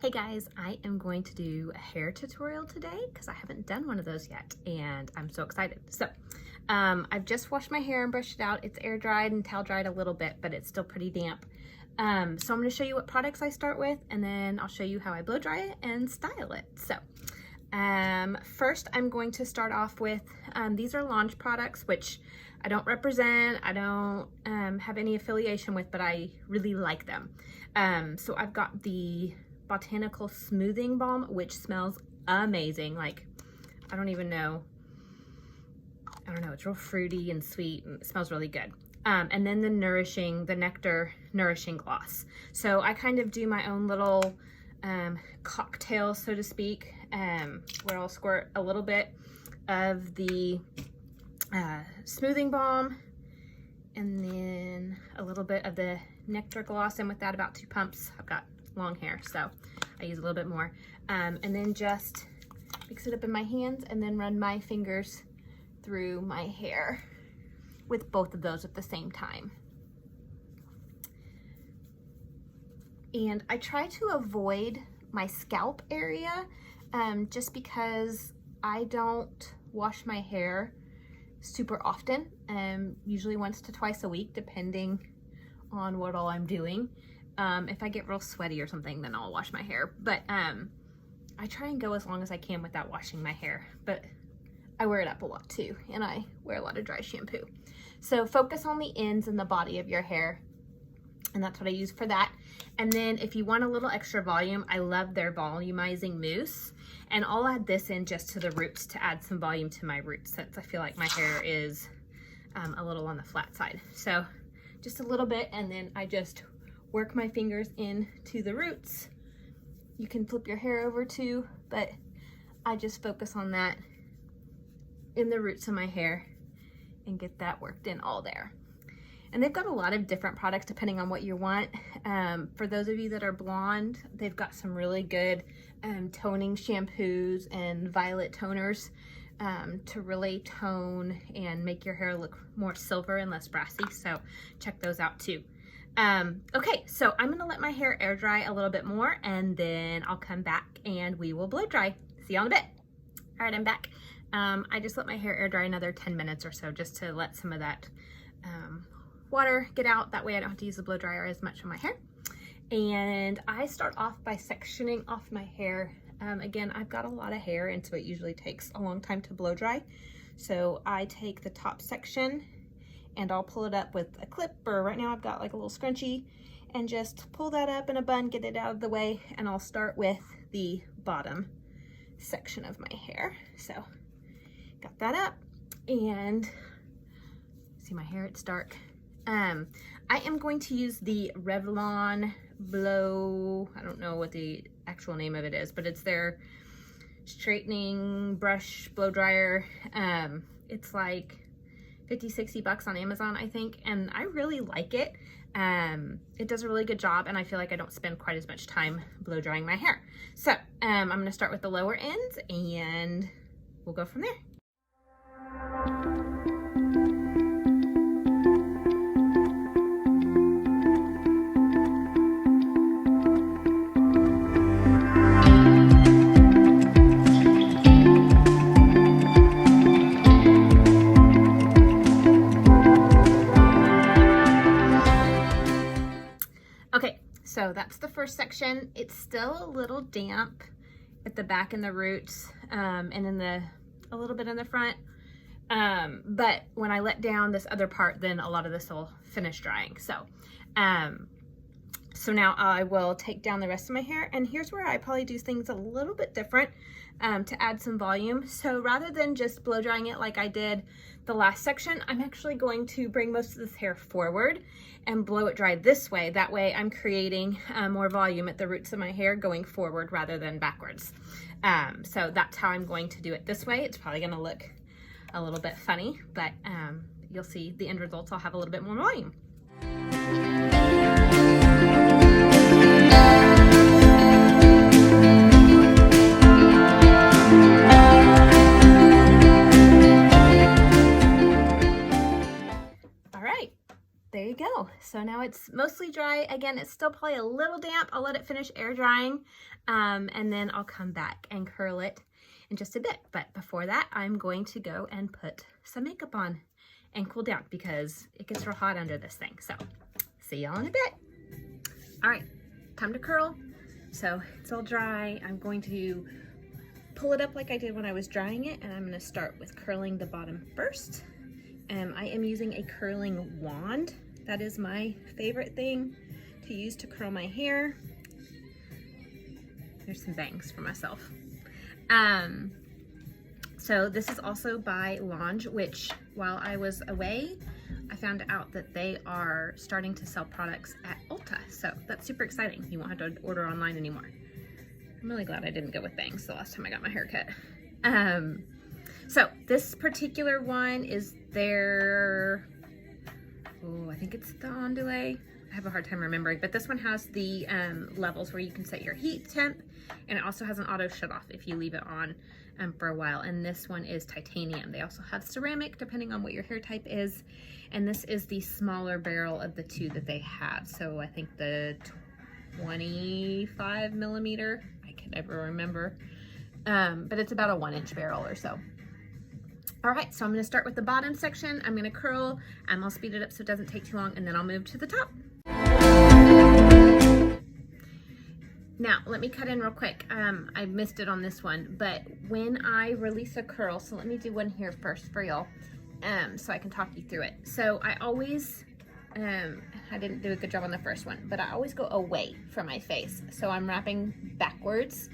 Hey guys, I am going to do a hair tutorial today because I haven't done one of those yet and I'm so excited. So I've just washed my hair and brushed it out. It's air dried and towel dried a little bit, but it's still pretty damp. So I'm going to show you what products I start with, and then I'll show you how I blow dry it and style it. So first I'm going to start off with, these are Launch products, which I don't represent, I don't have any affiliation with, but I really like them. So I've got the Botanical Smoothing Balm, which smells amazing. Like, I don't know, it's real fruity and sweet and it smells really good. And then the Nectar Nourishing Gloss. So I kind of do my own little cocktail, so to speak, where I'll squirt a little bit of the smoothing balm and then a little bit of the Nectar Gloss in with that, about 2 pumps. I've got long hair, so I use a little bit more. And then just mix it up in my hands and then run my fingers through my hair with both of those at the same time. And I try to avoid my scalp area just because I don't wash my hair super often, usually once to twice a week, depending on what all I'm doing. If I get real sweaty or something, then I'll wash my hair. But I try and go as long as I can without washing my hair. But I wear it up a lot too, and I wear a lot of dry shampoo. So focus on the ends and the body of your hair, and that's what I use for that. And then if you want a little extra volume, I love their volumizing mousse. And I'll add this in just to the roots to add some volume to my roots, since I feel like my hair is a little on the flat side. So just a little bit, and then I just work my fingers in to the roots. You can flip your hair over too, but I just focus on that in the roots of my hair and get that worked in all there. And they've got a lot of different products depending on what you want. For those of you that are blonde, they've got some really good toning shampoos and violet toners to really tone and make your hair look more silver and less brassy. So check those out too. Okay, so I'm gonna let my hair air dry a little bit more, and then I'll come back and we will blow dry. See you in a bit. All right, I'm back. I just let my hair air dry another 10 minutes or so, just to let some of that water get out. That way I don't have to use the blow dryer as much on my hair. And I start off by sectioning off my hair. Again, I've got a lot of hair, and so it usually takes a long time to blow dry. So I take the top section and I'll pull it up with a clip, or right now I've got like a little scrunchie, and just pull that up in a bun, get it out of the way, and I'll start with the bottom section of my hair. So got that up, and see my hair, it's dark. I am going to use the Revlon Blow, I don't know what the actual name of it is, but it's their straightening brush blow dryer. It's like 50-60 bucks on Amazon, I think, and I really like it. It does a really good job, and I feel like I don't spend quite as much time blow drying my hair. So I'm gonna start with the lower ends, and we'll go from there. So that's the first section. It's still a little damp at the back and the roots, and in a little bit in the front. But when I let down this other part, then a lot of this will finish drying. So now I will take down the rest of my hair, and here's where I probably do things a little bit different to add some volume. So rather than just blow drying it like I did the last section, I'm actually going to bring most of this hair forward and blow it dry this way. That way I'm creating more volume at the roots of my hair going forward rather than backwards. So that's how I'm going to do it this way. It's probably gonna look a little bit funny, but you'll see the end results. I'll have a little bit more volume. There you go. So now it's mostly dry. Again, it's still probably a little damp. I'll let it finish air drying, and then I'll come back and curl it in just a bit. But before that, I'm going to go and put some makeup on and cool down because it gets real hot under this thing. So see y'all in a bit. All right, time to curl. So it's all dry. I'm going to pull it up like I did when I was drying it, and I'm gonna start with curling the bottom first. I am using a curling wand. That is my favorite thing to use to curl my hair. There's some bangs for myself. So this is also by Lange, which while I was away, I found out that they are starting to sell products at Ulta. So that's super exciting. You won't have to order online anymore. I'm really glad I didn't go with bangs the last time I got my hair cut. So this particular one is their, oh, I think it's the Ondulé. I have a hard time remembering, but this one has the levels where you can set your heat temp, and it also has an auto shut off if you leave it on for a while. And this one is titanium. They also have ceramic depending on what your hair type is. And this is the smaller barrel of the two that they have. So I think the 25 millimeter, I can never remember, but it's about a 1-inch barrel or so. All right, so I'm gonna start with the bottom section. I'm gonna curl, and I'll speed it up so it doesn't take too long, and then I'll move to the top. Now, let me cut in real quick. I missed it on this one, but when I release a curl, so let me do one here first for y'all, so I can talk you through it. So I always, I didn't do a good job on the first one, but I always go away from my face. So I'm wrapping backwards,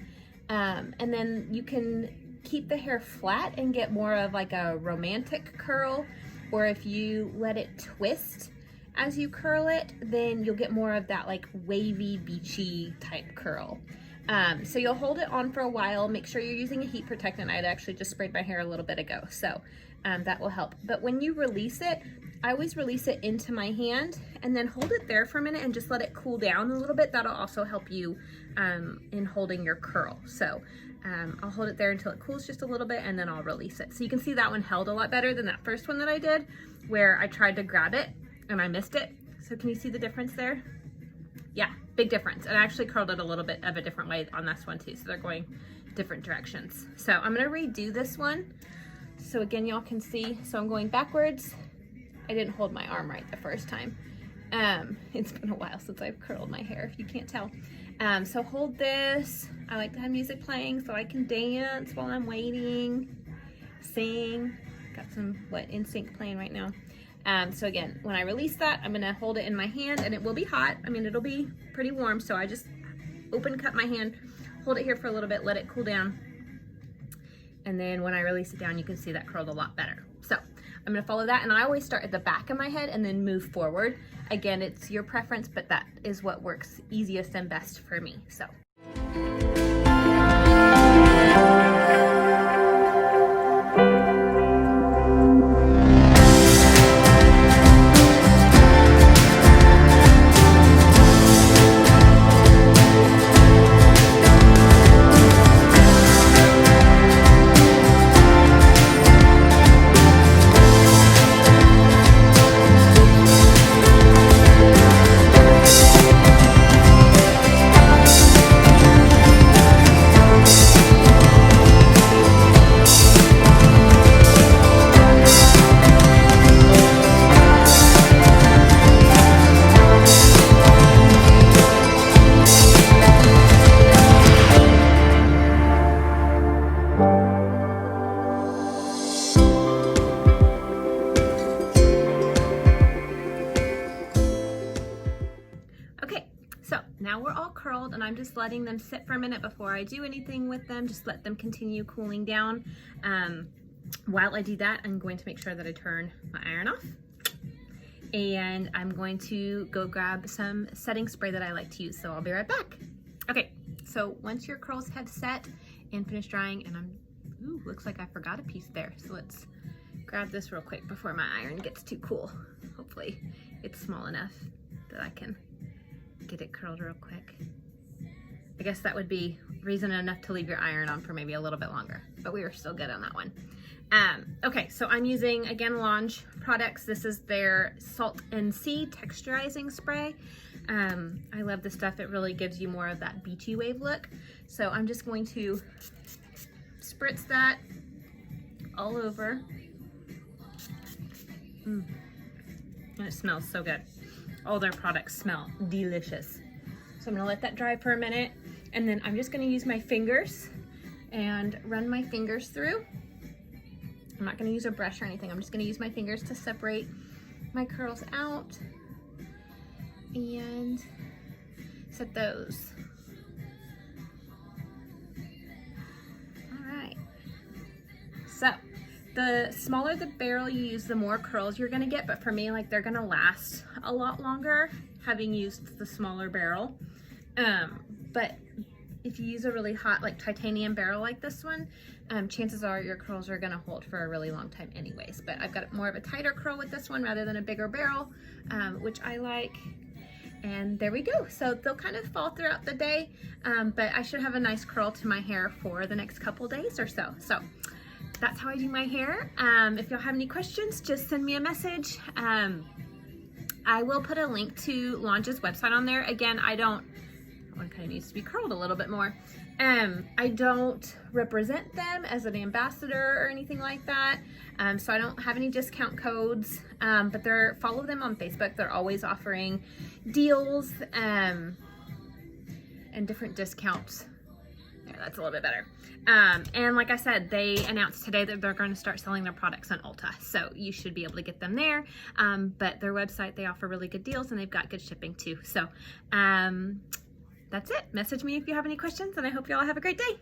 and then you can keep the hair flat and get more of like a romantic curl, or if you let it twist as you curl it, then you'll get more of that like wavy, beachy type curl. So you'll hold it on for a while. Make sure you're using a heat protectant. I'd actually just sprayed my hair a little bit ago, so that will help. But when you release it, I always release it into my hand and then hold it there for a minute and just let it cool down a little bit. That'll also help you in holding your curl. So I'll hold it there until it cools just a little bit, and then I'll release it. So you can see that one held a lot better than that first one that I did, where I tried to grab it and I missed it. So can you see the difference there? Yeah, big difference. And I actually curled it a little bit of a different way on this one too. So they're going different directions. So I'm gonna redo this one. So again, y'all can see, so I'm going backwards. I didn't hold my arm right the first time. It's been a while since I've curled my hair, if you can't tell. So hold this. I like to have music playing so I can dance while I'm waiting, sing. Got some, NSYNC playing right now. So again, when I release that, I'm gonna hold it in my hand, and it will be hot. I mean, it'll be pretty warm, so I just cut my hand, hold it here for a little bit, let it cool down. And then when I release it down, you can see that curled a lot better. So I'm gonna follow that, and I always start at the back of my head and then move forward. Again, it's your preference, but that is what works easiest and best for me, so. Now we're all curled, and I'm just letting them sit for a minute before I do anything with them. Just let them continue cooling down. While I do that, I'm going to make sure that I turn my iron off. And I'm going to go grab some setting spray that I like to use, so I'll be right back. Okay, so once your curls have set and finished drying, and looks like I forgot a piece there. So let's grab this real quick before my iron gets too cool. Hopefully it's small enough that I can get it curled real quick. I guess that would be reason enough to leave your iron on for maybe a little bit longer, but we were still good on that one. Okay, so I'm using, again, Lange products. This is their Salt and Sea Texturizing Spray. I love this stuff. It really gives you more of that beachy wave look. So I'm just going to spritz that all over. And it smells so good. All their products smell delicious. So I'm gonna let that dry for a minute, and then I'm just gonna use my fingers and run my fingers through. I'm not gonna use a brush or anything. I'm just gonna use my fingers to separate my curls out and set those. All right. So the smaller the barrel you use, the more curls you're gonna get, but for me, like, they're gonna last a lot longer having used the smaller barrel. But if you use a really hot, like, titanium barrel like this one, chances are your curls are gonna hold for a really long time anyways. But I've got more of a tighter curl with this one rather than a bigger barrel, which I like. And there we go. So they'll kind of fall throughout the day, but I should have a nice curl to my hair for the next couple days or so. So that's how I do my hair. If y'all have any questions, just send me a message. I will put a link to Lange's website on there. Again, that one kind of needs to be curled a little bit more. I don't represent them as an ambassador or anything like that. So I don't have any discount codes, but follow them on Facebook. They're always offering deals and different discounts. Yeah, that's a little bit better. And like I said, they announced today that they're going to start selling their products on Ulta. So you should be able to get them there. But their website, they offer really good deals, and they've got good shipping too. So that's it. Message me if you have any questions, and I hope you all have a great day.